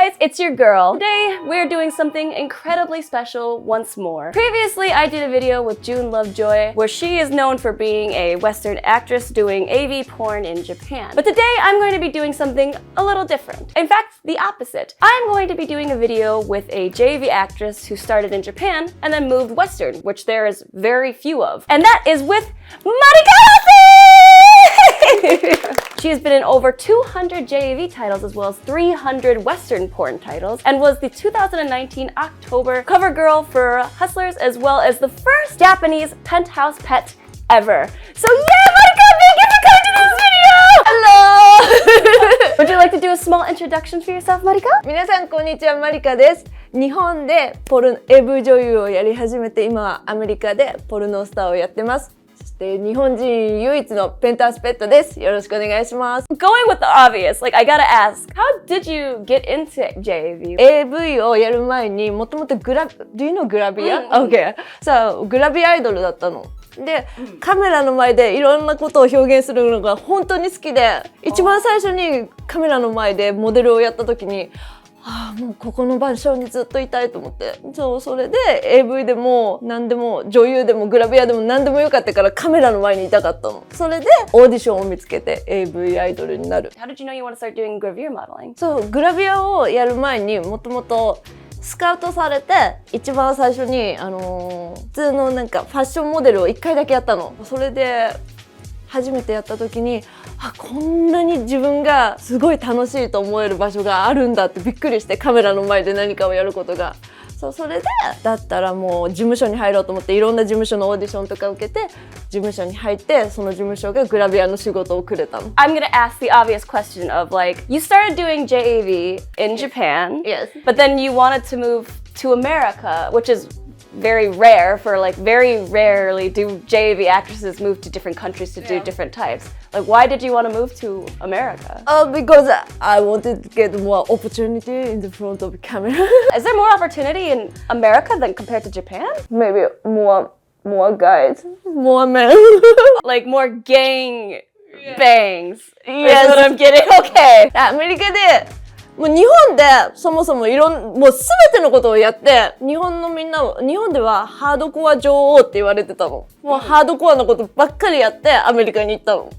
guys, it's your girl. Today, we're doing something incredibly special once more. Previously, I did a video with 𝓹𝓸𝓻𝓷𝓼𝓽𝓪 where she is known for being a Western actress doing AV porn in Japan. But today, I'm going to be doing something a little different. In fact, the opposite. I'm going to be doing a video with a JV actress who started in Japan and then moved Western, which there is very few of. And that is with Marica! She has been in over 200 JAV titles as well as 300 Western porn titles and was the 2019 October cover girl for Hustlers as well as the first Japanese penthouse pet ever. So yeah, Marica, thank you for coming to this video! Hello! Would you like to do a small introduction for yourself, Marica? 皆さんこんにちは、マリカです。日本でAV 女優をやり始めて今はアメリカでポルノスターをやってます。そして日本人唯一のペンタウスペットです。よろしくお願いします。Going with the obvious, like I gotta ask, how did you get into JAV? AV をやる前にもともとDo you know グラビア？ Okay. So グラビアアイドルだったの。で、カメラの前でいろんなことを表現するのが本当に好きで、一番最初にカメラの前でモデルをやった時にもうここの場所にずっといたいと思って、それで AV でも何でも女優でもグラビアでも何でもよかったからカメラの前にいたかったの。それでオーディションを見つけて AV アイドルになる。How did you know you want to start doing gravure modeling? そう、グラビアをやる前にもともとスカウトされて一番最初に普通のなんかファッションモデルを1回だけやったの。それで初めてやった時にこんなに自分がすごい楽しいと思える場所があるんだってびっくりして、カメラの前で何かをやることが。それでだったらもう事務所に入ろうと思っていろんな事務所のオーディションとか受けて事務所に入って、その事務所がグラビアの仕事をくれたの。I'm gonna ask the obvious question of like, you started doing JAV in Japan, Yes. but then you wanted to move to America, which is very rare for like very rarely do JAV actresses move to different countries to do different types. Like why did you want to move to America? Because I wanted to get more opportunity in the front of the camera. Is there more opportunity in America than compared to Japan? Maybe more guys, more men. Like more gang bangs. Yes. That's what I'm getting. Okay. アメリカでもう日本でそもそももう全てのことをやって、日本のみんなを、日本ではハードコア女王って言われてたの。もうハードコアのことばっかりやってアメリカに行ったの。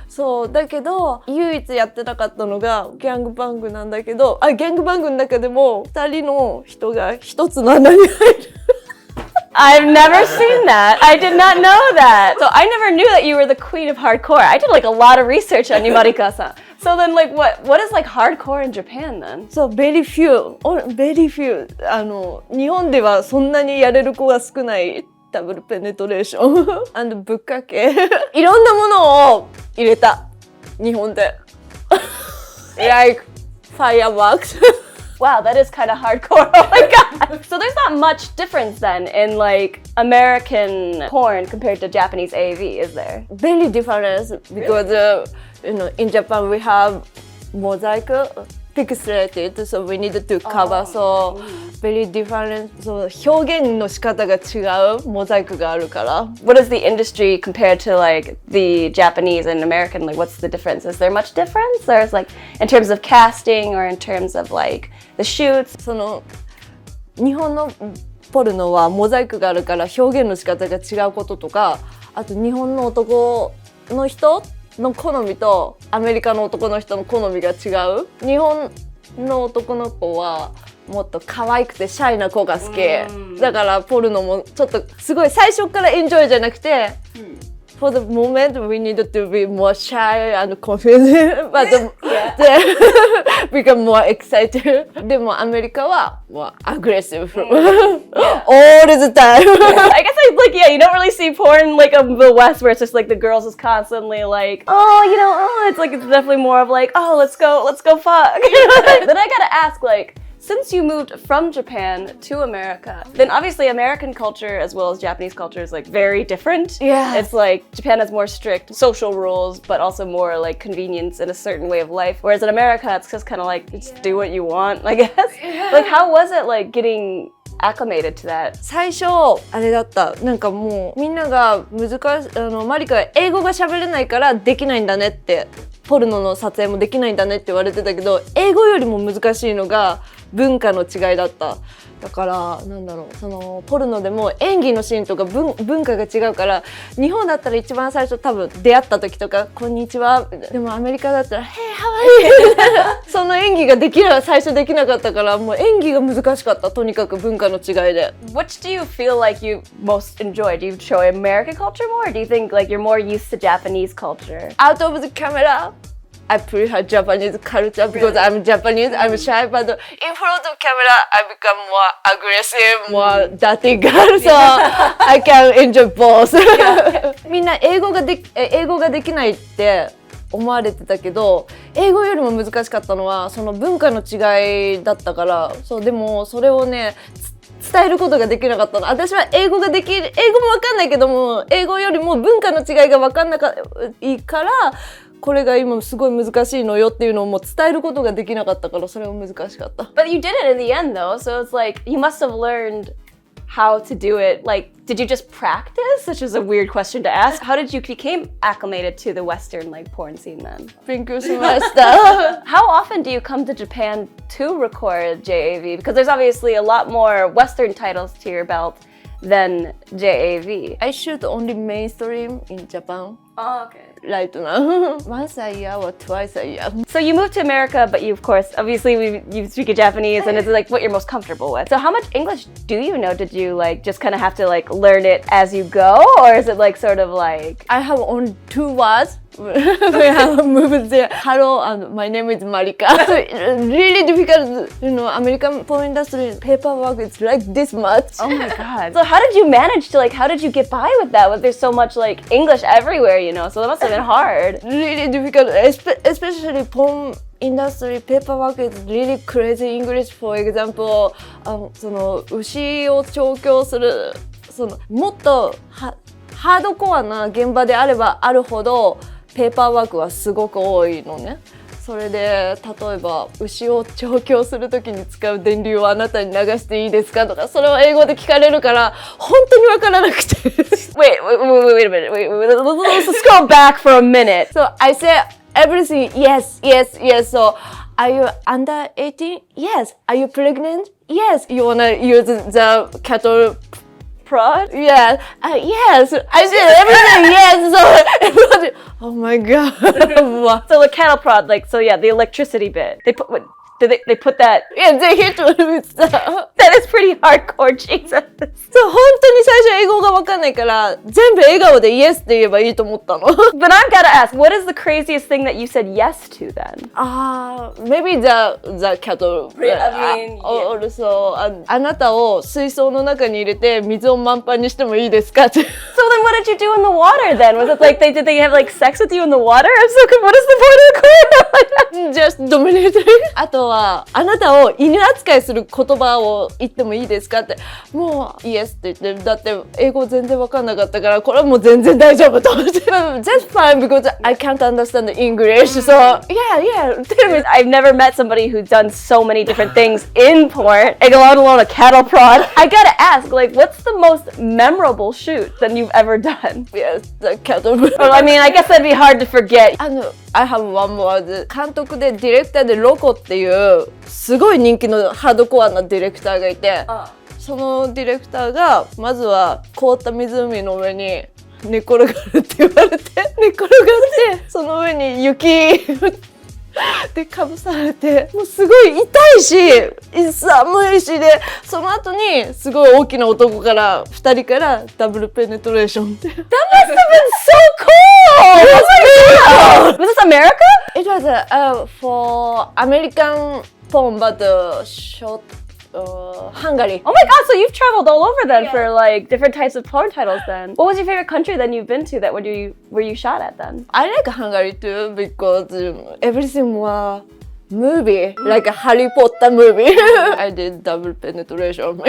そうだけど唯一やってなかったのがギャングバングなんだけど、ギャングバングの中でも2人の人が1つの穴に入る。I've never seen that. I did not know that. So I never knew that you were the queen of hardcore. I did like a lot of research on you, Marica-san. So then like what is like hardcore in Japan then? So very few. 日本ではそんなにやれる子が少ないダブルペネトレーション&ぶっかけいろんなものを入れた日本でlike fireworks. Wow, that is kind of hardcore. Oh my god. So there's not much difference then in like American porn compared to Japanese AV, is there? Very different because in Japan we have mosaic pixelated, so we need to cover. So very different. So 表現の仕方が違うモザイクがあるから。What is the industry compared to like the Japanese and American? Like what's the difference? Is there much difference? Or is like in terms of casting or in terms of like the shoots? その日本のポルノはモザイクがあるから表現の仕方が違うこととか、あと日本の男の人の好みとアメリカの男の人の好みが違う。日本の男の子はもっと可愛くてシャイな子が好き。だからポルノもちょっとすごい最初からエンジョイじゃなくて、For the moment, we need to be more shy and confident, but become more excited. でもアメリカはmore aggressive all the time. I guess you don't really see porn like of the West where it's just like the girls is constantly like, it's like it's definitely more of like, let's go fuck. Then I gotta ask like, since you moved from Japan to America, then obviously American culture as well as Japanese culture is like very different. Yeah. It's like Japan has more strict social rules, but also more like convenience and a certain way of life. Whereas in America, it's just kind of like, just do what you want, I guess. Like how was it like getting acclimated to that? 最初あれだった。なんかもうみんながマリカは英語が喋れないからできないんだねってポルノの撮影もできないんだねって言われてたけど、英語よりも難しいのが文化の違いだった。だからなんだろう、そのポルノでも演技のシーンとか文化が違うから、日本だったら一番最初多分出会った時とかこんにちは、でもアメリカだったら Hey how are you その演技が最初できなかったから、もう演技が難しかった。とにかく文化の違いで。 Which do you feel like you most enjoy? Do you show American culture more, or do you think like you're more used to Japanese culture? Out of the camera I prefer Japanese culture because I'm Japanese, I'm shy, but in front of camera I become more aggressive, more dirty girl, so I can enjoy both. みんな英語ができないって思われてたけど、英語よりも難しかったのはその文化の違いだったから。そう、でもそれをね伝えることができなかったの。私は英語も分かんないけども、英語よりも文化の違いが分かんないから、これが今すごい難しいのよっていうのをもう伝えることができなかったから、それは難しかった。But you did it in the end though, so it's like you must have learned how to do it. Like, did you just practice? Which is a weird question to ask. How did you become acclimated to the Western like porn scene then? 勉強しました。How often do you come to Japan to record JAV? Because there's obviously a lot more Western titles to your belt than JAV. I shoot only mainstream in Japan. Oh, okay. Right now. Once a year or twice a year. So you moved to America, but you of course, obviously you speak Japanese and it's like what you're most comfortable with. So how much English do you know? Did you like just kind of have to like learn it as you go, or is it like sort of like... I have only 2 words. When I moved there. Hello, and my name is Marica. So really difficult, American porn industry paperwork is like this much. Oh my god. So how did you manage to how did you get by with that? With there's so much like English everywhere, so that must have been hard. Really difficult, especially porn industry paperwork is really crazy English. For example, その牛を調教する、もっとハードコアな現場であればあるほどペーパーワークはすごく多いのね。それで例えば牛を調教するときに使う電流をあなたに流していいですかとか、それを英語で聞かれるから本当にわからなくて。Wait a minute. Wait. Let's scroll back for a minute. So I say everything yes. So are you under 18? Yes. Are you pregnant? Yes. You wanna use the cattle prod? Yeah. Yes. I said everything yes. So everybody, oh my god. So the cattle prod, the electricity bit. They put that. Yeah, they hit with stuff. That is pretty hardcore, Jesus. そう、本当に最初英語が分かんないから全部笑顔で yes って言えばいいと思ったの。But I've gotta ask, what is the craziest thing that you said yes to then? Maybe the cattle. I mean, also, あなたを水槽の中に入れて水を満帆にしてもいいですかって。So then what did you do in the water then? Was it like did they have like sex with you in the water? I'm so confused. What is the point of the question? Just dominating. あとはあなたを犬扱いする言葉を言ってもいいですかって。もう Yes って言って、だって英語全然分かんなかったからこれはもう全然大丈夫と思って。That's fine because I can't understand English. So yeah. I've never met somebody who's done so many different things in porn, and let alone a cattle prod. I gotta ask, what's the most memorable shoot that you've ever done? Yes, the cattle prod. Well, I mean, I guess that'd be hard to forget. I have one more. 監督でディレクターでロコっていうすごい人気のハードコアなディレクターがいて、そのディレクターがまずは凍った湖の上に寝転がるって言われて、寝転がってその上に雪でかぶされて、もうすごい痛いし寒いしで、その後にすごい大きな男から2人からダブルペネトレーションって。That must have been so cool! Was this America? It was for American porn, but short Hungary. Oh my god, so you've traveled all over then for different types of porn titles then. What was your favorite country then you've been to that where you shot at then? I like Hungary too because everything was movie, like a Harry Potter movie. I did double penetration.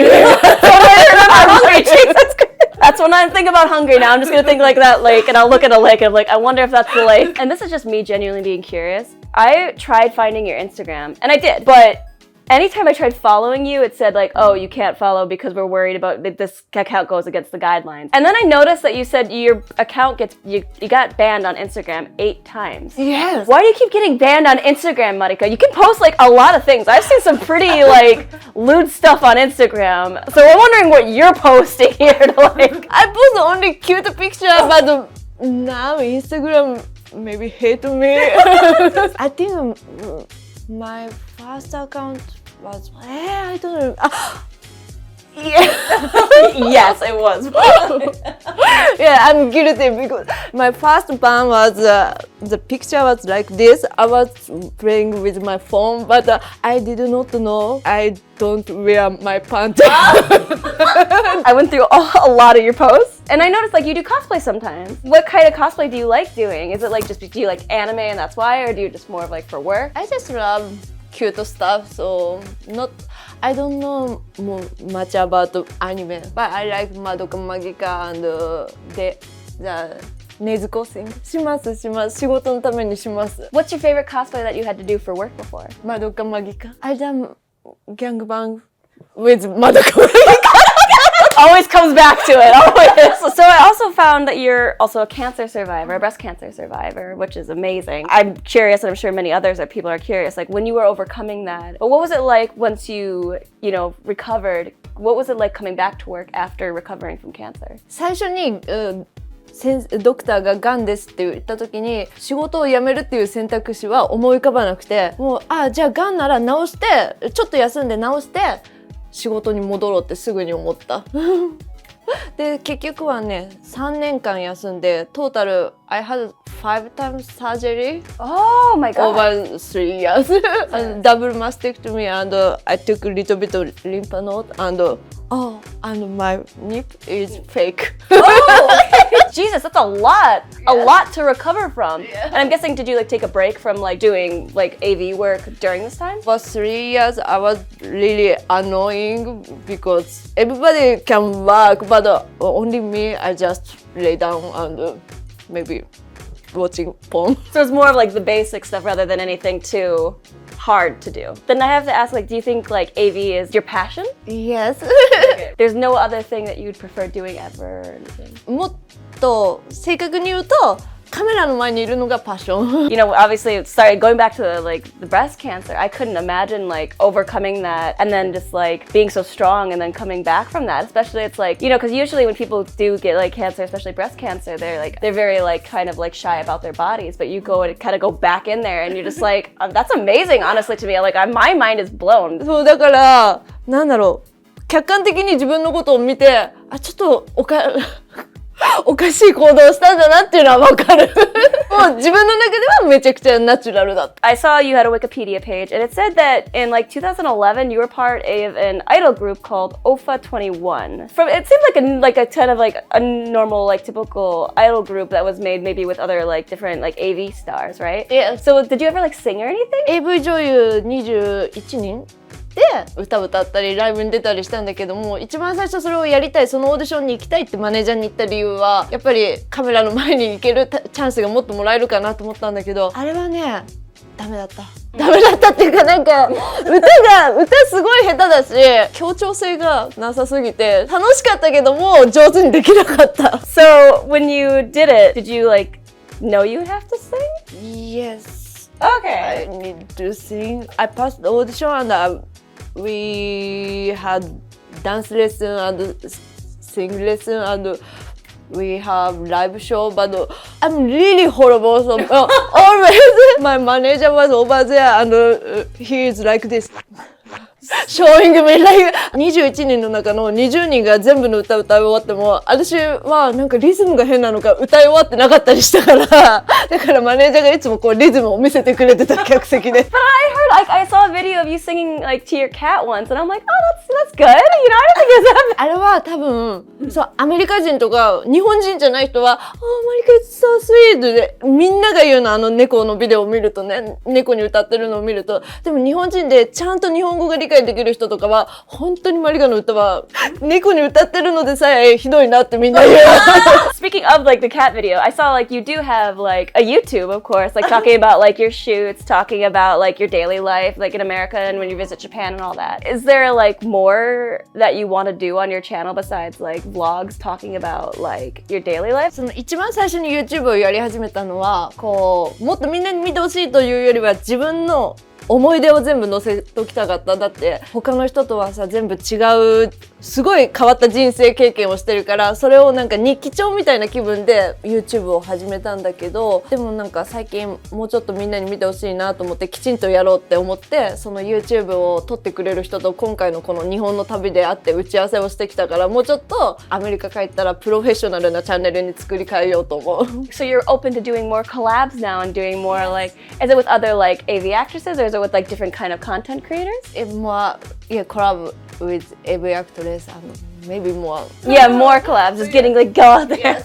That's when I think about Hungary now. I'm just gonna think like that lake, and I'll look at a lake and I'm like, I wonder if that's the lake. And this is just me genuinely being curious. I tried finding your Instagram, and I did, but anytime I tried following you, it said like, oh, you can't follow because we're worried about that this account goes against the guidelines. And then I noticed that you said your account you got banned on Instagram 8 times. Yes. Why do you keep getting banned on Instagram, Marica? You can post like a lot of things. I've seen some pretty like lewd stuff on Instagram. So I'm wondering what you're posting here to like. I post only cute picture, but now Instagram maybe hate me. I think my first account was I don't know. Yeah. Yes, it was. Yeah, I'm guilty because my first ban was the picture was like this. I was playing with my phone, but I did not know I don't wear my pants. I went through a lot of your posts, and I noticed like you do cosplay sometimes. What kind of cosplay do you like doing? Is it like just do you like anime and that's why, or do you just more of like for work? I just love cute stuff, so I don't know much about anime, but I like 𝓹𝓸𝓻𝓷𝓼𝓽𝓪 and the 𝓹𝓸𝓻𝓷𝓼𝓽します仕事のためにします What's your favorite cosplay that you had to do for work before? 𝓹𝓸𝓻𝓷𝓽 I done gangbang with 𝓹𝓸𝓻𝓷𝓽 Always comes back to it, always. So I also found that you're also a cancer survivor, a breast cancer survivor, which is amazing. I'm curious, and I'm sure many others that people are curious, like when you were overcoming that, but what was it like once you recovered? What was it like coming back to work after recovering from cancer? 最初にドクターががんですって言った時に仕事を辞めるっていう選択肢は思い浮かばなくてもうじゃあがんなら治してちょっと休んで治して仕事に戻ろうってすぐに思ったで結局はね3年間休んでトータル I had 5 times surgery Oh my god over 3 years double mastectomy and I took a little bit of lymph node and my nip is fake Oh, okay. Jesus, that's a lot to recover from. And I'm guessing, did you like take a break from like doing like AV work during this time? For 3 years, I was really annoying because everybody can work, but only me, I just lay down and maybe watching porn. So it's more of like the basic stuff rather than anything too hard to do. Then I have to ask, like, do you think like AV is your passion? Yes. There's no other thing that you'd prefer doing ever or anything? もっと正確に言うとカメラの前にいるのがパッション You know, obviously, sorry, going back to the breast cancer, I couldn't imagine like overcoming that and then just like being so strong and then coming back from that. Especially it's like, you know, because usually when people do get like cancer, especially breast cancer, they're very like kind of like shy about their bodies, but you go and kind of go back in there and you're just like, that's amazing, honestly, to me. Like my mind is blown. そうだからなんだろう客観的に自分のことを見てちょっとおかしい行動したんだなっていうのはわかるもう自分の中ではめちゃくちゃナチュラルだった I saw you had a Wikipedia page and it said that in like 2011 you were part of an idol group called 𝓹𝓸𝓻𝓷𝓽𝓪. It seemed like a kind of like a normal like typical idol group that was made maybe with other like different like AV stars, right? Yeah. So did you ever like sing or anything? AV 女優21人で歌ったりライブに出たりしたんだけども一番最初それをやりたいそのオーディションに行きたいってマネージャーに言った理由はやっぱりカメラの前に行けるチャンスがもっともらえるかなと思ったんだけどあれはねダメだったっていうかなんか歌すごい下手だし協調性がなさすぎて楽しかったけども上手にできなかった So when you did it, did you like know you would have to sing? Yes. Okay. I need to sing. I passed the audition and we had dance lesson and sing lesson and we have live show, but I'm really horrible. So always my manager was over there and he is like this. Showing me like 21人の中の20人が全部の歌終わっても私はなんかリズムが変なのか歌い終わってなかったりしたからだからマネージャーがいつもこうリズムを見せてくれてた客席で But I heard like I saw a video of you singing like to your cat once and I'm like, oh that's good. You know, I don't think it's that bad. あれは多分そうアメリカ人とか日本人じゃない人は「Oh, Marica, it's so sweet」でみんなが言うの猫のビデオを見るとね猫に歌ってるのを見るとでも日本人でちゃんと日本語が理解解できる人とかは本当にマリカの歌は猫に歌ってるのでさえひどいなってみんな言う。Speaking of like the cat video, I saw like you do have like a YouTube, of course, like talking about like your shoots, talking about like your daily life, like in America and when you visit Japan and all that. Is there like more that you want to do on your channel besides like vlogs talking about like your daily life? その一番最初に YouTube をやり始めたのはこうもっとみんなに見てほしいというよりは自分の思い出を全部載せときたかった。だって他の人とはさ全部違うすごい変わった人生経験をしてるからそれをなんか日記帳みたいな気分で YouTube を始めたんだけどでもなんか最近もうちょっとみんなに見てほしいなと思ってきちんとやろうって思ってその YouTube を撮ってくれる人と今回のこの日本の旅で会って打ち合わせをしてきたからもうちょっとアメリカ帰ったらプロフェッショナルなチャンネルに作り変えようと思う。So you're open to doing more collabs now and doing more like, is it with other like AV actresses or is it with like different kind of content creators? Collab with AV actress and maybe more. Yeah, more collabs, just getting like go out there.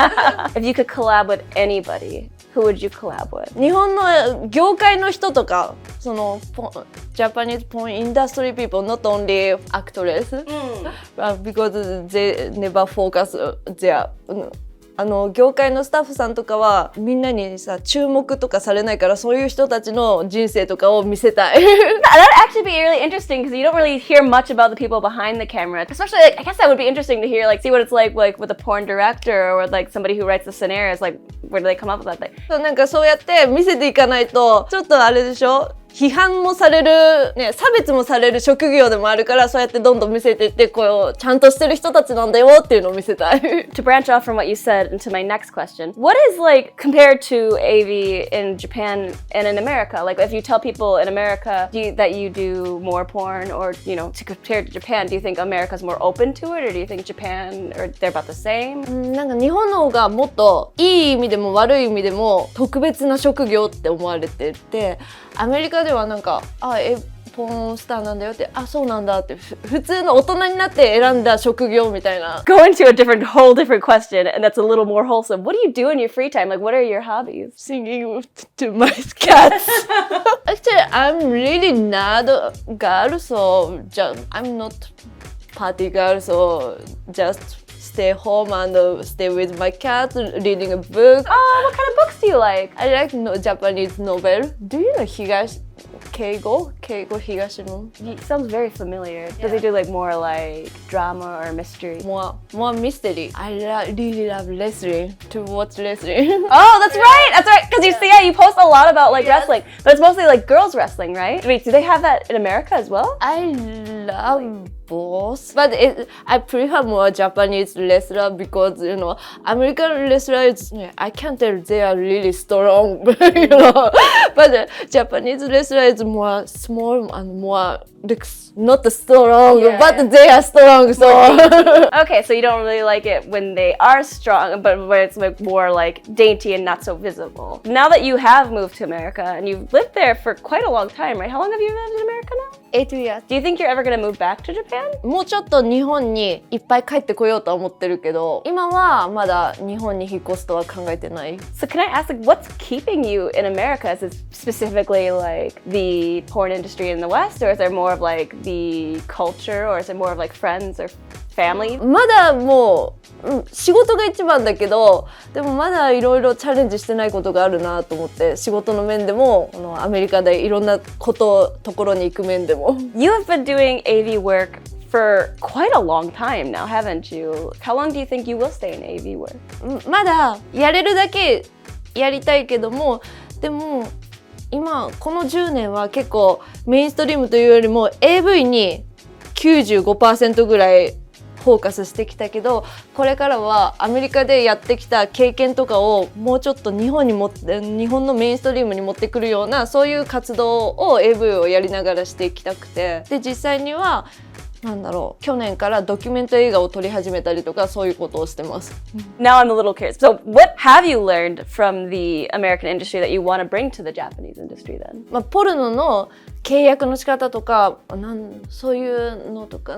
If you could collab with anybody, who would you collab with? 日本の業界の人とかそのJapanese porn industry people, not only actors, because they never focus there. 業界のスタッフさんとかはみんなにさ注目とかされないからそういう人たちの人生とかを見せたい。That would actually be really interesting because you don't really hear much about the people behind the camera. Especially, like, I guess that would be interesting to hear, like, see what it's like with a porn director or with, like, somebody who writes the scenarios. Like, where do they come up with that thing? そうなんかそうやって見せていかないとちょっとあれでしょ批判もされる、ね、差別もされる職業でもあるからそうやってどんどん見せていってこうちゃんとしてる人たちなんだよっていうのを見せたい。To branch off from what you said into my next question, what is like compared to AV in Japan and in America? Like if you tell people in America that you do more porn or, you know, to compare to Japan, do you think America's more open to it or do you think Japan or they're about the same? なんか日本の方がもっといい意味でも悪い意味でも特別な職業って思われててアメリカではなんかポーンスターなんだよってそうなんだって普通の大人になって選んだ職業みたいな。Go into a whole different question and that's a little more wholesome. What do you do in your free time? Like what are your hobbies? Singing to my cats. Actually, I'm really not a girl, so I'm not party girl, so just stay home and stay with my cat, reading a book. Oh, what kind of books do you like? I like Japanese novel. Do you know Keigo Higashino? It sounds very familiar. Does he do like more like drama or mystery? More mystery. I really love wrestling. To watch wrestling. Oh, that's right. Because you see, you post a lot about like wrestling, but it's mostly like girls wrestling, right? Wait, do they have that in America as well? I love both, but I prefer more Japanese wrestler because you know American wrestlers I can tell they are really strong, you know, but Japanese wrestler is more small and more looks not strong, but they are strong. So okay, so you don't really like it when they are strong, but when it's like more like dainty and not so visible. Now that you have moved to America and you've lived there for quite a long time, right? How long have you lived in America now? 8 years. Do you think you're ever going to move back to Japan? もうちょっと日本にいっぱい帰ってこようとは思ってるけど今はまだ日本に引っ越すとは考えてない。 So can I ask, like, what's keeping you in America? Is it specifically like the porn industry in the West, or is there more of like the culture, or is it more of like friends or family? まだもう、仕事が一番だけどでもまだいろいろチャレンジしてないことがあるなと思って仕事の面でもアメリカでいろんなところに行く面でも。 You have been doing AV work for quite a long time now, haven't you? How long do you think you will stay in AV work? まだやれるだけやりたいけどもでも今この10年は結構メインストリームというよりも AV に 95% ぐらいフォーカスしてきたけどこれからはアメリカでやってきた経験とかをもうちょっと日本のメインストリームに持ってくるようなそういう活動を AV をやりながらしていきたくてで実際には去年からドキュメント映画を撮り始めたりとかそういうことをしてます。 Now I'm a little curious. So what have you learned from the American industry that you want to bring to the Japanese industry then? ポルノの契約の仕方とかそういうのとか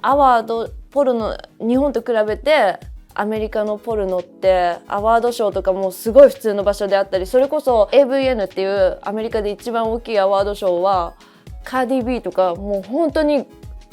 アワードポルノ日本と比べてアメリカのポルノってアワードショーとかもすごい普通の場所であったりそれこそ AVN っていうアメリカで一番大きいアワードショーはカーディ B とかもう本当に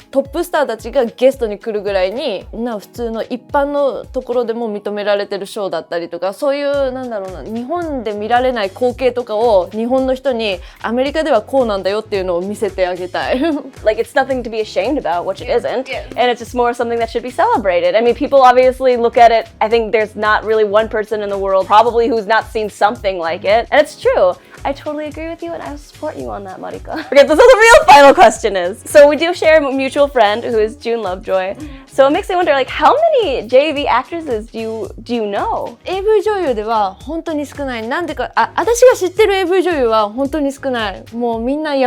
トップスターたちがゲストに来るぐらいに普通の一般のところでも認められてるショーだったりとか、そういうなんだろうな、日本で見られない光景とかを日本の人にアメリカではこうなんだよっていうのを見せてあげたい。Like, it's nothing to be ashamed about, which it isn't. And it's just more something that should be celebrated. I mean, people obviously look at it. I think there's not really one person in the world probably who's not seen something like it. And it's true. I totally agree with you, and I support you on that, Marica. Okay, so the real final question is, so we do share a mutual friend who is 𝓹𝓸𝓻𝓷𝓼𝓽𝓪. So it makes me wonder, like, how many JV actresses do you know? AV 女優では本当に少ない。なんでか、私が知ってる AV 女優は本当に少ない。もうみんな引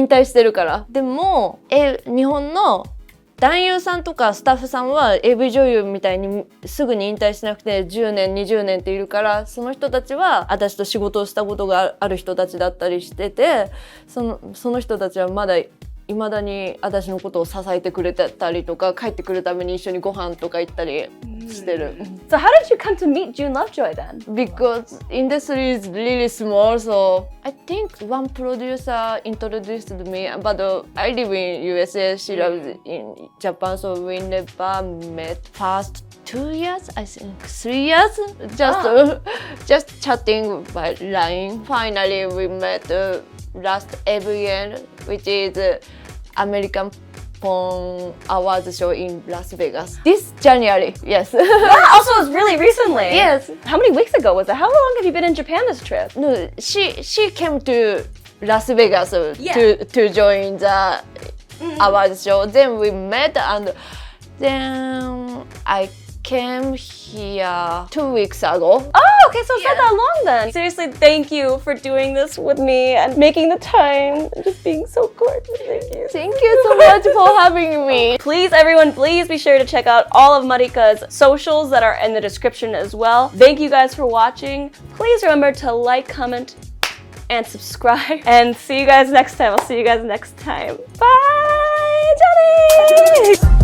退してるから。でも、日本の男優さんとかスタッフさんは AV 女優みたいにすぐに引退しなくて10年20年っているから、その人たちは私と仕事をしたことがある人たちだったりしてて、その人たちはまだ未だに私のことを支えてくれてたりとか、帰ってくるために一緒にご飯とか行ったりしてる。So how did you come to meet 𝓹𝓸𝓻𝓷𝓼𝓽𝓪 then? Because industry is really small, so I think one producer introduced me, but I live in USA, she lives in Japan, so we never met. First 2 years, I think 3 years, just chatting by line. Finally, we met last AVN, which is American Porn Awards show in Las Vegas. This January, yes. Yeah, also it was really recently. Yes. How many weeks ago was it? How long have you been in Japan this trip? No, she came to Las Vegas Yeah. to join the awards show. Then we met, and then I came here 2 weeks ago. Oh, okay, so it's not that long then. Seriously, thank you for doing this with me and making the time and just being so gorgeous. Thank you. Thank you so much for having me. Please, everyone, please be sure to check out all of Marica's socials that are in the description as well. Thank you guys for watching. Please remember to like, comment, and subscribe. And see you guys next time. I'll see you guys next time. Bye, Johnny!